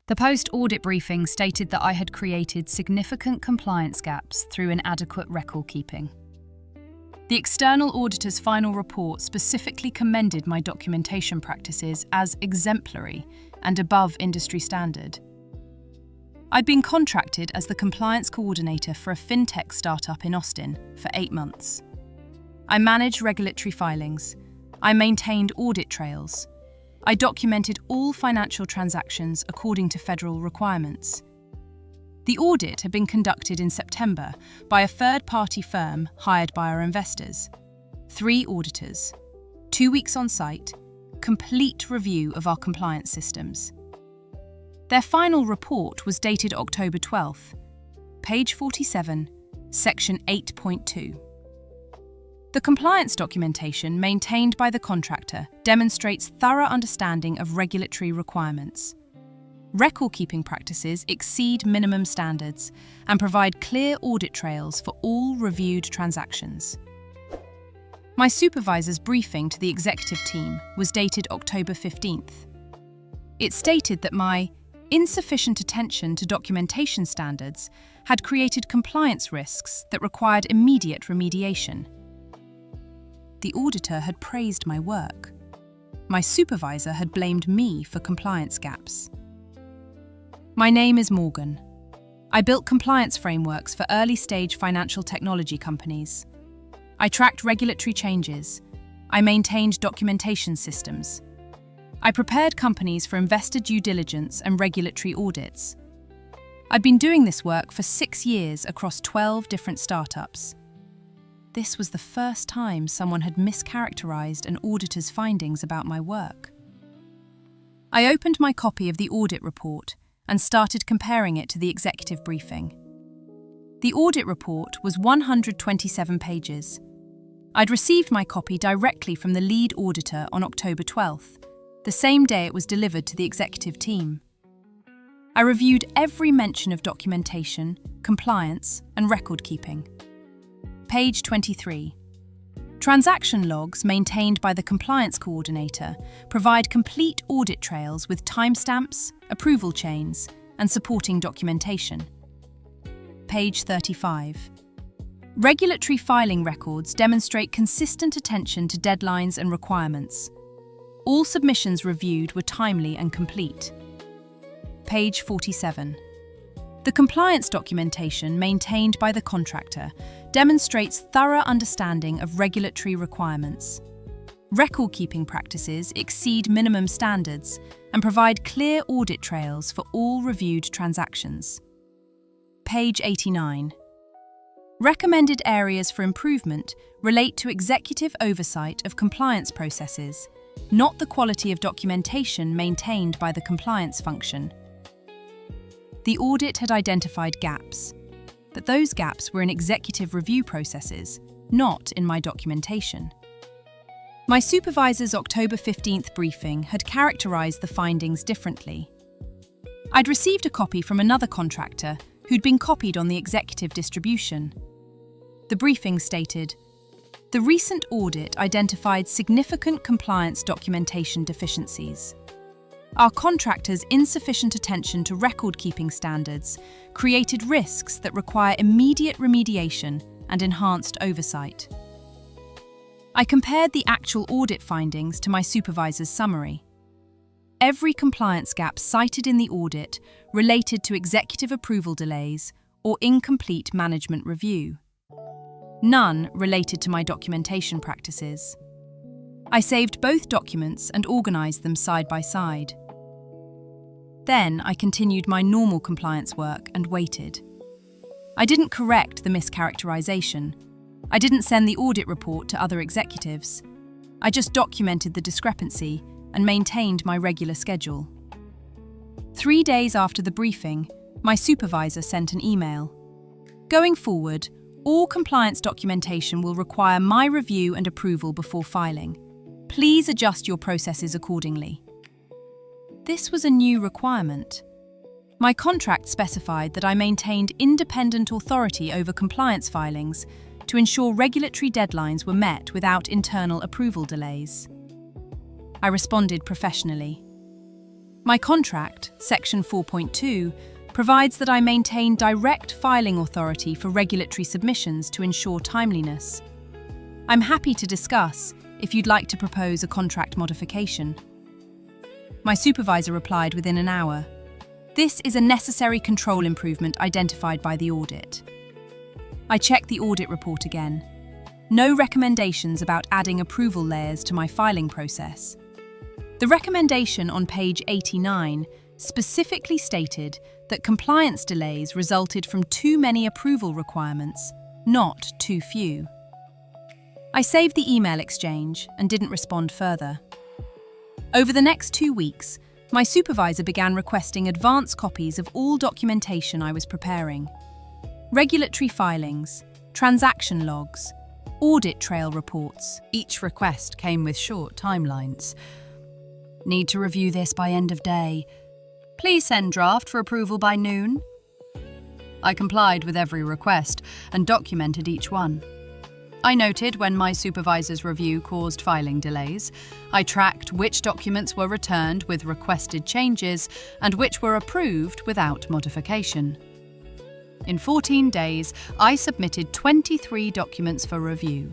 The post-audit briefing stated that I had created significant compliance gaps through inadequate record-keeping. The external auditor's final report specifically commended my documentation practices as exemplary and above industry standard. I'd been contracted as the compliance coordinator for a fintech startup in Austin for 8 months. I managed regulatory filings. I maintained audit trails. I documented all financial transactions according to federal requirements. The audit had been conducted in September by a third-party firm hired by our investors. 3 auditors, 2 weeks on site, complete review of our compliance systems. Their final report was dated October 12th, page 47, section 8.2. The compliance documentation maintained by the contractor demonstrates thorough understanding of regulatory requirements. Record-keeping practices exceed minimum standards and provide clear audit trails for all reviewed transactions. My supervisor's briefing to the executive team was dated October 15th. It stated that my insufficient attention to documentation standards had created compliance risks that required immediate remediation. The auditor had praised my work. My supervisor had blamed me for compliance gaps. My name is Morgan. I built compliance frameworks for early-stage financial technology companies. I tracked regulatory changes. I maintained documentation systems. I prepared companies for investor due diligence and regulatory audits. I'd been doing this work for 6 years across 12 different startups. This was the first time someone had mischaracterized an auditor's findings about my work. I opened my copy of the audit report and started comparing it to the executive briefing. The audit report was 127 pages. I'd received my copy directly from the lead auditor on October 12th, the same day it was delivered to the executive team. I reviewed every mention of documentation, compliance, and record-keeping. Page 23. Transaction logs maintained by the compliance coordinator provide complete audit trails with timestamps, approval chains, and supporting documentation. Page 35. Regulatory filing records demonstrate consistent attention to deadlines and requirements. All submissions reviewed were timely and complete. Page 47. The compliance documentation maintained by the contractor demonstrates thorough understanding of regulatory requirements. Record-keeping practices exceed minimum standards and provide clear audit trails for all reviewed transactions. Page 89. Recommended areas for improvement relate to executive oversight of compliance processes, not the quality of documentation maintained by the compliance function. The audit had identified gaps, but those gaps were in executive review processes, not in my documentation. My supervisor's October 15th briefing had characterized the findings differently. I'd received a copy from another contractor who'd been copied on the executive distribution. The briefing stated, "The recent audit identified significant compliance documentation deficiencies. Our contractor's insufficient attention to record-keeping standards created risks that require immediate remediation and enhanced oversight." I compared the actual audit findings to my supervisor's summary. Every compliance gap cited in the audit related to executive approval delays or incomplete management review. None related to my documentation practices. I saved both documents and organized them side by side. Then I continued my normal compliance work and waited. I didn't correct the mischaracterization. I didn't send the audit report to other executives. I just documented the discrepancy and maintained my regular schedule. 3 days after the briefing, my supervisor sent an email. "Going forward, all compliance documentation will require my review and approval before filing. Please adjust your processes accordingly." This was a new requirement. My contract specified that I maintained independent authority over compliance filings to ensure regulatory deadlines were met without internal approval delays. I responded professionally. My contract, Section 4.2, provides that I maintain direct filing authority for regulatory submissions to ensure timeliness. I'm happy to discuss if you'd like to propose a contract modification. My supervisor replied within an hour. This is a necessary control improvement identified by the audit. I checked the audit report again. No recommendations about adding approval layers to my filing process. The recommendation on page 89 specifically stated that compliance delays resulted from too many approval requirements, not too few. I saved the email exchange and didn't respond further. Over the next 2 weeks, my supervisor began requesting advance copies of all documentation I was preparing. Regulatory filings, transaction logs, audit trail reports. Each request came with short timelines. Need to review this by end of day. Please send draft for approval by noon. I complied with every request and documented each one. I noted when my supervisor's review caused filing delays. I tracked which documents were returned with requested changes and which were approved without modification. In 14 days, I submitted 23 documents for review.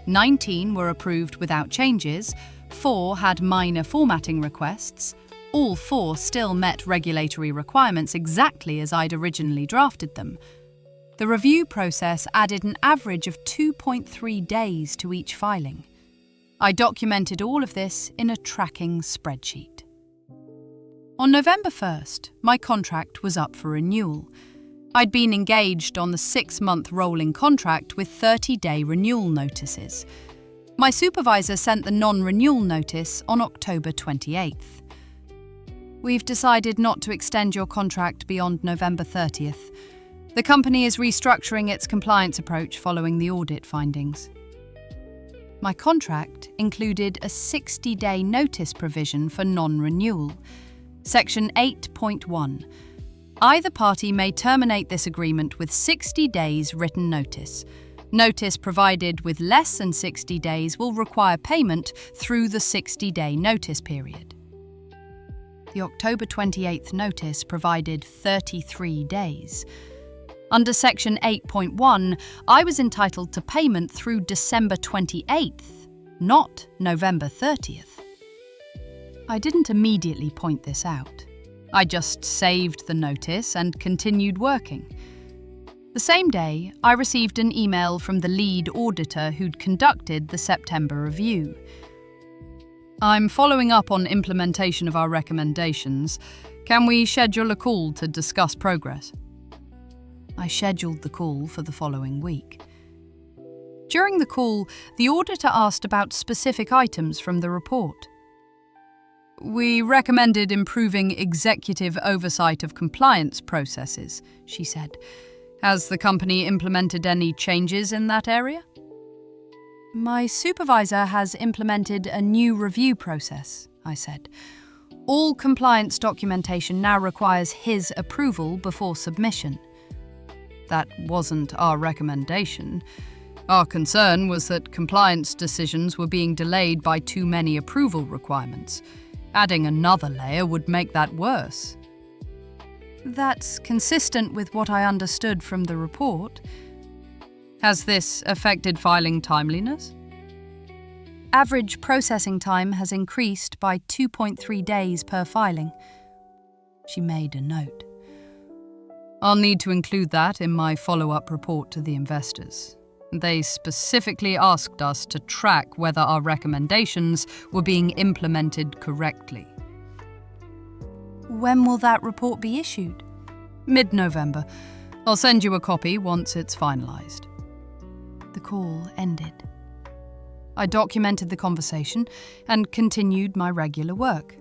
19 were approved without changes, 4 had minor formatting requests. All 4 still met regulatory requirements exactly as I'd originally drafted them. The review process added an average of 2.3 days to each filing. I documented all of this in a tracking spreadsheet. On November 1st, my contract was up for renewal. I'd been engaged on the 6-month rolling contract with 30-day renewal notices. My supervisor sent the non-renewal notice on October 28th. We've decided not to extend your contract beyond November 30th. The company is restructuring its compliance approach following the audit findings. My contract included a 60-day notice provision for non-renewal. Section 8.1. Either party may terminate this agreement with 60 days written notice. Notice provided with less than 60 days will require payment through the 60-day notice period. The October 28th notice provided 33 days. Under Section 8.1, I was entitled to payment through December 28th, not November 30th. I didn't immediately point this out. I just saved the notice and continued working. The same day, I received an email from the lead auditor who'd conducted the September review. I'm following up on implementation of our recommendations. Can we schedule a call to discuss progress? I scheduled the call for the following week. During the call, the auditor asked about specific items from the report. We recommended improving executive oversight of compliance processes, she said. Has the company implemented any changes in that area? My supervisor has implemented a new review process, I said. All compliance documentation now requires his approval before submission. That wasn't our recommendation. Our concern was that compliance decisions were being delayed by too many approval requirements. Adding another layer would make that worse. That's consistent with what I understood from the report. Has this affected filing timeliness? Average processing time has increased by 2.3 days per filing. She made a note. I'll need to include that in my follow-up report to the investors. They specifically asked us to track whether our recommendations were being implemented correctly. When will that report be issued? Mid-November. I'll send you a copy once it's finalized. The call ended. I documented the conversation and continued my regular work.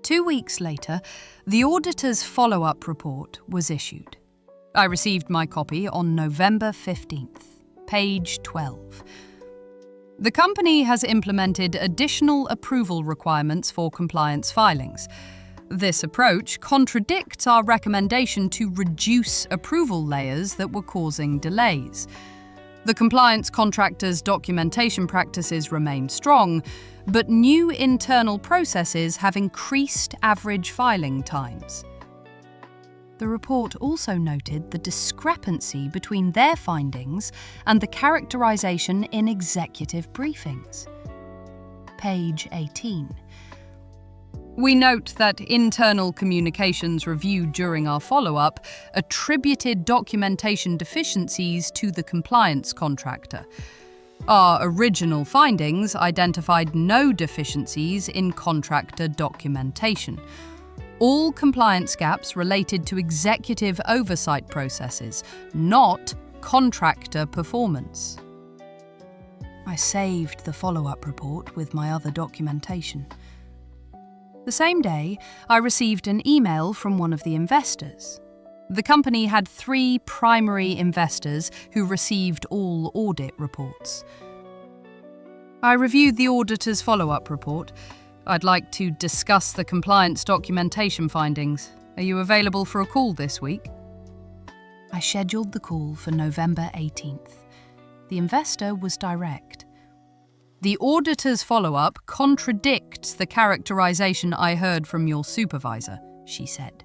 2 weeks later, the auditor's follow-up report was issued. I received my copy on November 15th, page 12. The company has implemented additional approval requirements for compliance filings. This approach contradicts our recommendation to reduce approval layers that were causing delays. The compliance contractor's documentation practices remain strong, but new internal processes have increased average filing times. The report also noted the discrepancy between their findings and the characterization in executive briefings. Page 18. We note that internal communications reviewed during our follow-up attributed documentation deficiencies to the compliance contractor. Our original findings identified no deficiencies in contractor documentation. All compliance gaps related to executive oversight processes, not contractor performance. I saved the follow-up report with my other documentation. The same day, I received an email from one of the investors. The company had 3 primary investors who received all audit reports. I reviewed the auditor's follow-up report. I'd like to discuss the compliance documentation findings. Are you available for a call this week? I scheduled the call for November 18th. The investor was direct. The auditor's follow-up contradicts the characterization I heard from your supervisor, she said.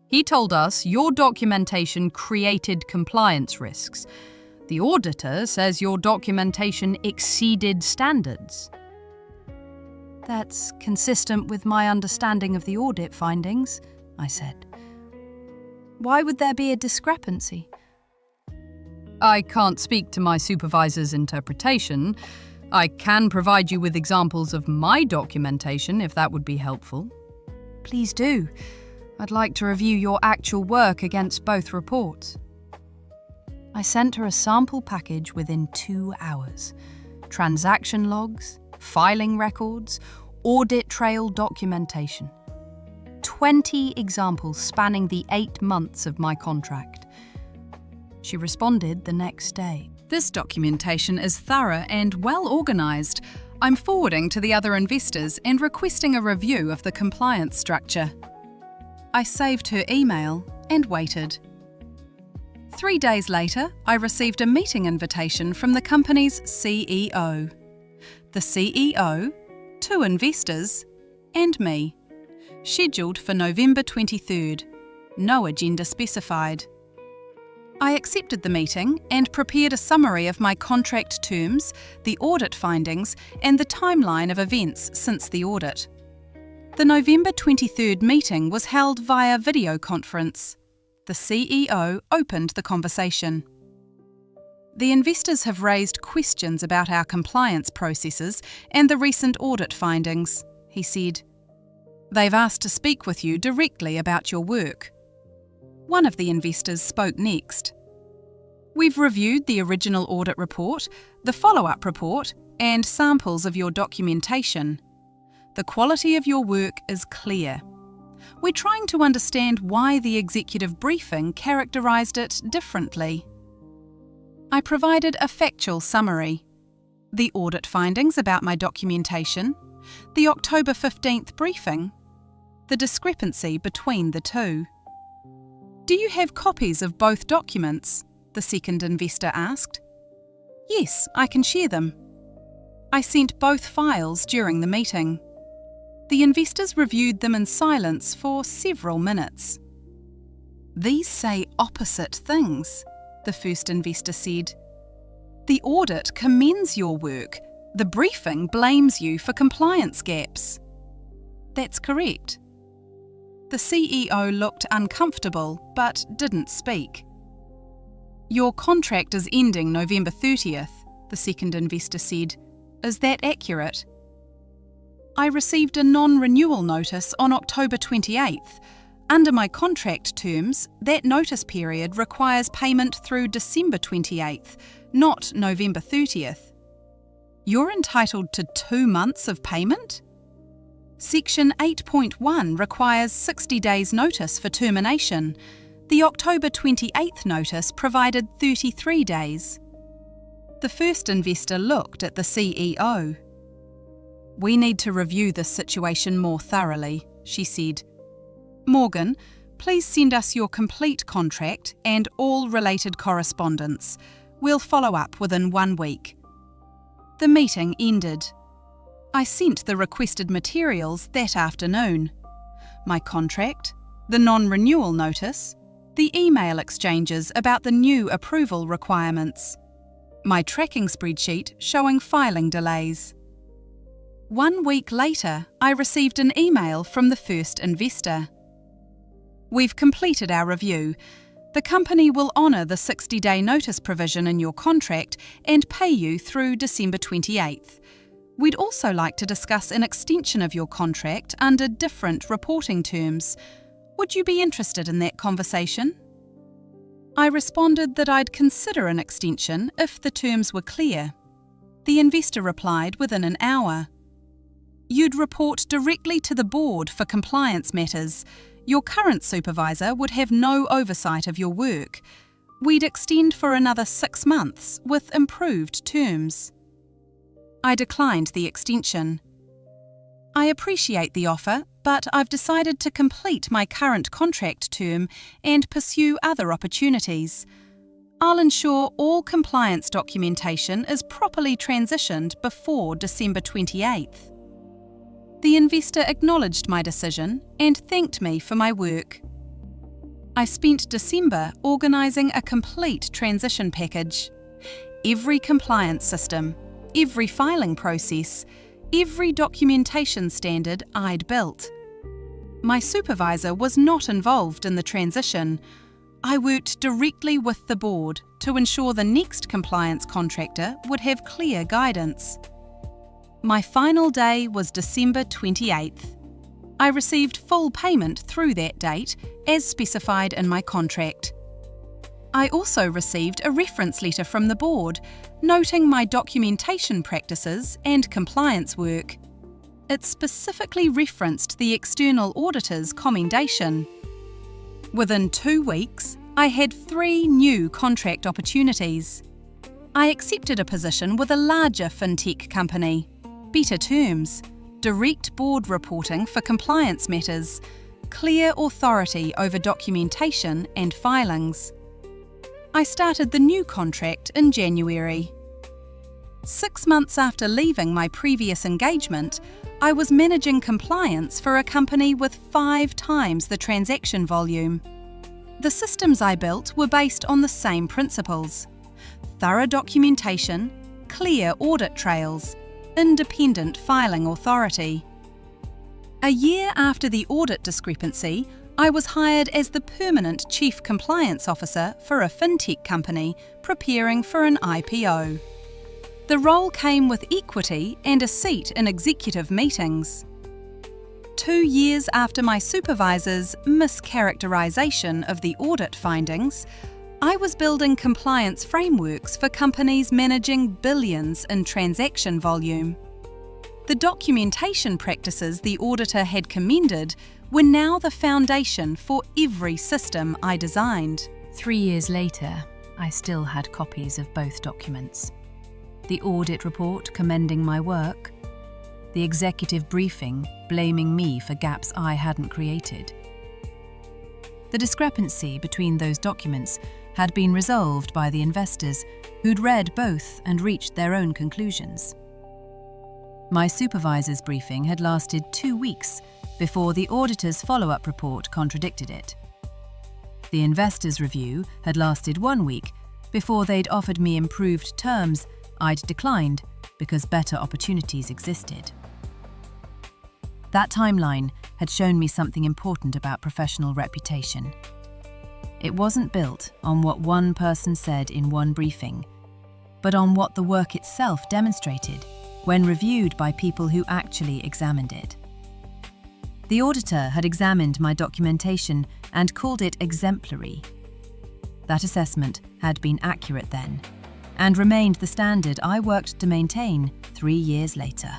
He told us your documentation created compliance risks. The auditor says your documentation exceeded standards. That's consistent with my understanding of the audit findings, I said. Why would there be a discrepancy? I can't speak to my supervisor's interpretation. I can provide you with examples of my documentation if that would be helpful. Please do. I'd like to review your actual work against both reports. I sent her a sample package within 2 hours. Transaction logs, filing records, audit trail documentation. 20 examples spanning the 8 months of my contract. She responded the next day. This documentation is thorough and well organised. I'm forwarding to the other investors and requesting a review of the compliance structure. I saved her email and waited. 3 days later, I received a meeting invitation from the company's CEO. The CEO, 2 investors, and me. Scheduled for November 23rd. No agenda specified. I accepted the meeting and prepared a summary of my contract terms, the audit findings, and the timeline of events since the audit. The November 23rd meeting was held via video conference. The CEO opened the conversation. The investors have raised questions about our compliance processes and the recent audit findings, he said. They've asked to speak with you directly about your work. One of the investors spoke next. We've reviewed the original audit report, the follow-up report, and samples of your documentation. The quality of your work is clear. We're trying to understand why the executive briefing characterised it differently. I provided a factual summary. The audit findings about my documentation, the October 15th briefing, the discrepancy between the 2. Do you have copies of both documents? The second investor asked. Yes, I can share them. I sent both files during the meeting. The investors reviewed them in silence for several minutes. These say opposite things, the first investor said. The audit commends your work. The briefing blames you for compliance gaps. That's correct. The CEO looked uncomfortable but didn't speak. Your contract is ending November 30th, the second investor said. Is that accurate? I received a non-renewal notice on October 28th. Under my contract terms, that notice period requires payment through December 28th, not November 30th. You're entitled to 2 months of payment? Section 8.1 requires 60 days notice for termination. The October 28th notice provided 33 days. The first investor looked at the CEO. We need to review this situation more thoroughly, she said. Morgan, please send us your complete contract and all related correspondence. We'll follow up within 1 week." The meeting ended. I sent the requested materials that afternoon. My contract, the non-renewal notice, the email exchanges about the new approval requirements, my tracking spreadsheet showing filing delays. 1 week later, I received an email from the first investor. "We've completed our review. The company will honour the 60-day notice provision in your contract and pay you through December 28th. We'd also like to discuss an extension of your contract under different reporting terms. Would you be interested in that conversation?" I responded that I'd consider an extension if the terms were clear. The investor replied within an hour. "You'd report directly to the board for compliance matters. Your current supervisor would have no oversight of your work. We'd extend for another 6 months with improved terms." I declined the extension. "I appreciate the offer, but I've decided to complete my current contract term and pursue other opportunities. I'll ensure all compliance documentation is properly transitioned before December 28th. The investor acknowledged my decision and thanked me for my work. I spent December organising a complete transition package. Every compliance system, every filing process, every documentation standard I'd built. My supervisor was not involved in the transition. I worked directly with the board to ensure the next compliance contractor would have clear guidance. My final day was December 28th. I received full payment through that date, as specified in my contract. I also received a reference letter from the board, noting my documentation practices and compliance work. It specifically referenced the external auditor's commendation. Within 2 weeks, I had 3 new contract opportunities. I accepted a position with a larger fintech company, better terms, direct board reporting for compliance matters, clear authority over documentation and filings. I started the new contract in January. 6 months after leaving my previous engagement, I was managing compliance for a company with 5 times the transaction volume. The systems I built were based on the same principles: thorough documentation, clear audit trails, independent filing authority. A year after the audit discrepancy, I was hired as the permanent Chief Compliance Officer for a fintech company preparing for an IPO. The role came with equity and a seat in executive meetings. 2 years after my supervisor's mischaracterization of the audit findings, I was building compliance frameworks for companies managing billions in transaction volume. The documentation practices the auditor had commended were now the foundation for every system I designed. 3 years later, I still had copies of both documents. The audit report commending my work, the executive briefing blaming me for gaps I hadn't created. The discrepancy between those documents had been resolved by the investors, who'd read both and reached their own conclusions. My supervisor's briefing had lasted 2 weeks before the auditor's follow-up report contradicted it. The investors' review had lasted 1 week before they'd offered me improved terms I'd declined because better opportunities existed. That timeline had shown me something important about professional reputation. It wasn't built on what one person said in one briefing, but on what the work itself demonstrated when reviewed by people who actually examined it. The auditor had examined my documentation and called it exemplary. That assessment had been accurate then, and remained the standard I worked to maintain 3 years later.